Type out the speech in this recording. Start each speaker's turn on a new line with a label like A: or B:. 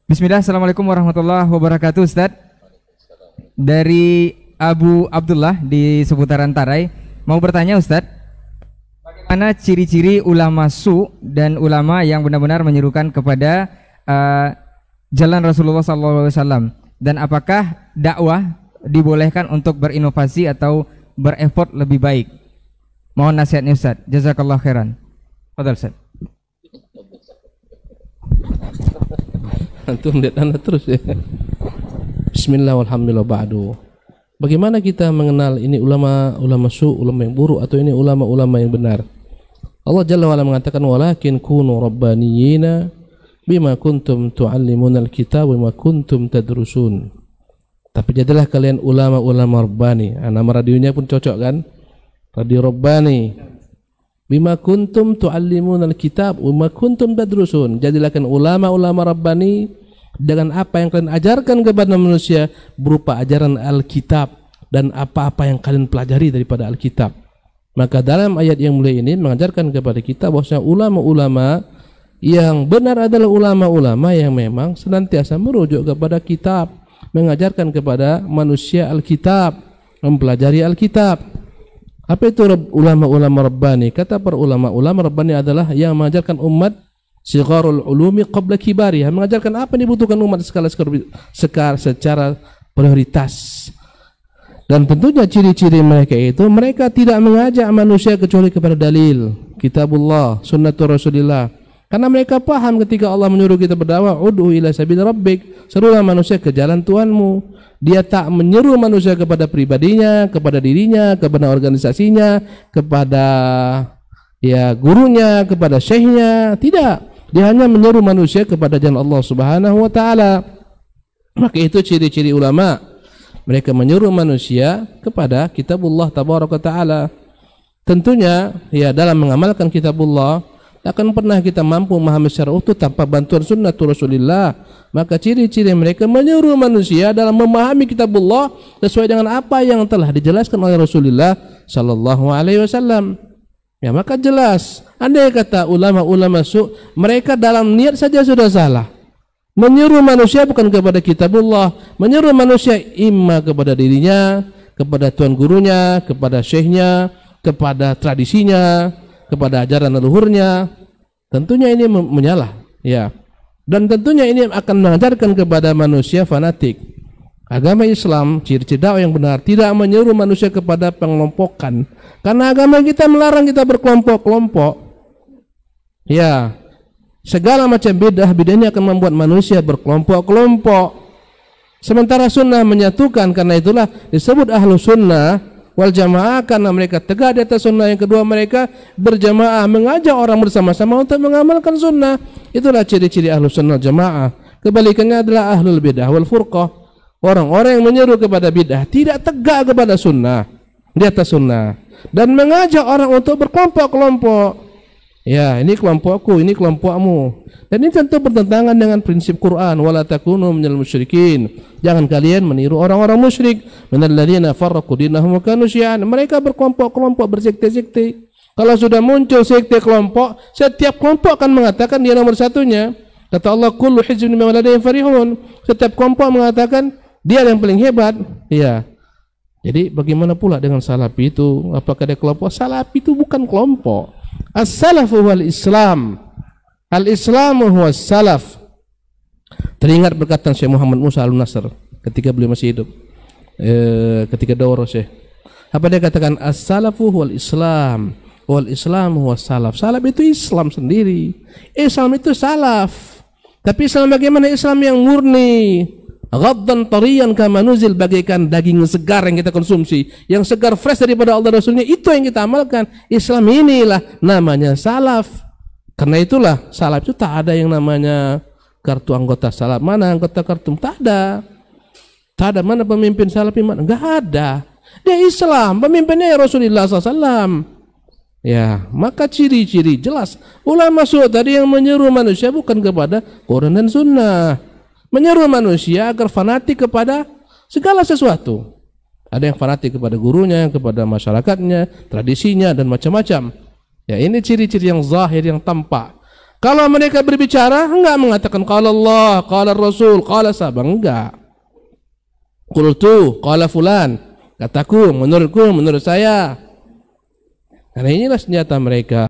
A: Bismillah, Assalamualaikum warahmatullahi wabarakatuh, Ustadz. Dari Abu Abdullah di seputaran Tarai, mau bertanya Ustadz, bagaimana ciri-ciri ulama su dan ulama yang benar-benar menyerukan kepada jalan Rasulullah SAW, dan apakah dakwah dibolehkan untuk berinovasi atau berefort lebih baik? Mohon nasihatnya Ustadz. Jazakallah khairan. Fadal Ustadz.
B: Antum lihat anak terus ya. Bismillah walhamdulillah ba'du. Bagaimana kita mengenal ini ulama su, ulama yang buruk, atau ini ulama yang benar? Allah Jalla wa'ala mengatakan walakin kunu rabbaniyina bima kuntum tu'allimuna alkitab wa kuntum tadrusun. Tapi jadilah kalian ulama rabbani. Nama radionya pun cocok kan? Radio Rabbani. Bima kuntum tu'allimuna alkitab wa kuntum tadrusun. Jadilah kalian ulama rabbani dengan apa yang kalian ajarkan kepada manusia berupa ajaran Alkitab dan apa-apa yang kalian pelajari daripada Alkitab. Maka dalam ayat yang mulia ini mengajarkan kepada kita bahwa ulama-ulama yang benar adalah ulama-ulama yang memang senantiasa merujuk kepada kitab, mengajarkan kepada manusia Alkitab, mempelajari Alkitab. Apa itu ulama-ulama rabbani? Kata para ulama rabbani adalah yang mengajarkan umat sigharul ulumi qabla kibariha, mengajarkan apa yang dibutuhkan umat secara prioritas. Dan tentunya ciri-ciri mereka itu, mereka tidak mengajak manusia kecuali kepada dalil kitabullah, sunnatul rasulillah. Karena mereka paham ketika Allah menyuruh kita berdakwah, ud'u ila sabil rabbik, serulah manusia ke jalan Tuhanmu. Dia tak menyeru manusia kepada pribadinya, kepada dirinya, kepada organisasinya, kepada gurunya, kepada syekhnya. Tidak. Dia hanya menyeru manusia kepada jalan Allah Subhanahu wa taala. Maka itu ciri-ciri ulama. Mereka menyeru manusia kepada kitabullah tabaraka taala. Tentunya dalam mengamalkan kitabullah takkan pernah kita mampu memahami secara utuh tanpa bantuan sunnatul Rasulillah. Maka ciri-ciri mereka menyeru manusia dalam memahami kitabullah sesuai dengan apa yang telah dijelaskan oleh Rasulullah sallallahu alaihi wasallam. Ya, maka jelas, andai kata ulama-ulama su, mereka dalam niat saja sudah salah. Menyeru manusia bukan kepada kitabullah, menyeru manusia imma kepada dirinya, kepada tuan gurunya, kepada syekhnya, kepada tradisinya, kepada ajaran leluhurnya. Tentunya ini menyalah, ya. Dan tentunya ini akan mengajarkan kepada manusia fanatik. Agama Islam, ciri-ciri dakwah yang benar, tidak menyeru manusia kepada pengelompokan. Karena agama kita melarang kita berkelompok-kelompok. Ya, segala macam bidah ini akan membuat manusia berkelompok-kelompok. Sementara sunnah menyatukan, karena itulah disebut ahlu sunnah wal jamaah, karena mereka tegak di atas sunnah. Yang kedua, mereka berjamaah, mengajak orang bersama-sama untuk mengamalkan sunnah. Itulah ciri-ciri ahlu sunnah jamaah. Kebalikannya adalah ahlul bidah wal furqah. Orang-orang yang menyeru kepada bid'ah tidak tegak kepada sunnah, di atas sunnah, dan mengajak orang untuk berkelompok-kelompok. Ya, ini kelompokku, ini kelompokmu. Dan ini tentu bertentangan dengan prinsip Quran, wala takunu minal musyrikin. Jangan kalian meniru orang-orang musyrik, minal ladzina farraqu dinahum wa kanu syi'an. Mereka berkelompok-kelompok, bersekte-sekte. Kalau sudah muncul sekte kelompok, setiap kelompok akan mengatakan dia nomor satunya. Kata Allah, kullu hizbin bima ladayhim farihun. Setiap kelompok mengatakan dia yang paling hebat. Ya. Jadi bagaimana pula dengan salafi itu? Apakah dia kelompok? Salafi itu bukan kelompok. As-salafu wal Islam. Al-Islamu huwa salaf. Teringat perkataan Syekh Muhammad Musa Al-Nasr ketika beliau masih hidup. Ketika daurah Syekh. Apa dia katakan? As-salafu wal Islam. Wal Islam huwa salaf. Salaf itu Islam sendiri. Islam itu salaf. Tapi Islam bagaimana? Islam yang murni, ghaddan tariyan kama nuzil, bagaikan daging segar yang kita konsumsi, yang segar fresh daripada Allah Rasulnya, itu yang kita amalkan. Islam inilah namanya salaf. Karena itulah salaf itu tak ada yang namanya kartu anggota salaf. Mana anggota kartu? Tak ada. Tak ada. Mana pemimpin salafi? Mana? Enggak ada. Dia Islam, pemimpinnya ya Rasulullah SAW. Ya, maka ciri-ciri jelas ulama su tadi yang menyeru manusia bukan kepada Quran dan Sunnah, menyeru manusia agar fanatik kepada segala sesuatu. Ada yang fanatik kepada gurunya, kepada masyarakatnya, tradisinya, dan macam-macam. Ya, ini ciri-ciri yang zahir, yang tampak. Kalau mereka berbicara enggak mengatakan qala Allah, qala Rasul, qala sahabat, enggak. Qultu, qala fulan, kataku, menurutku, menurut saya. Karena inilah senjata mereka.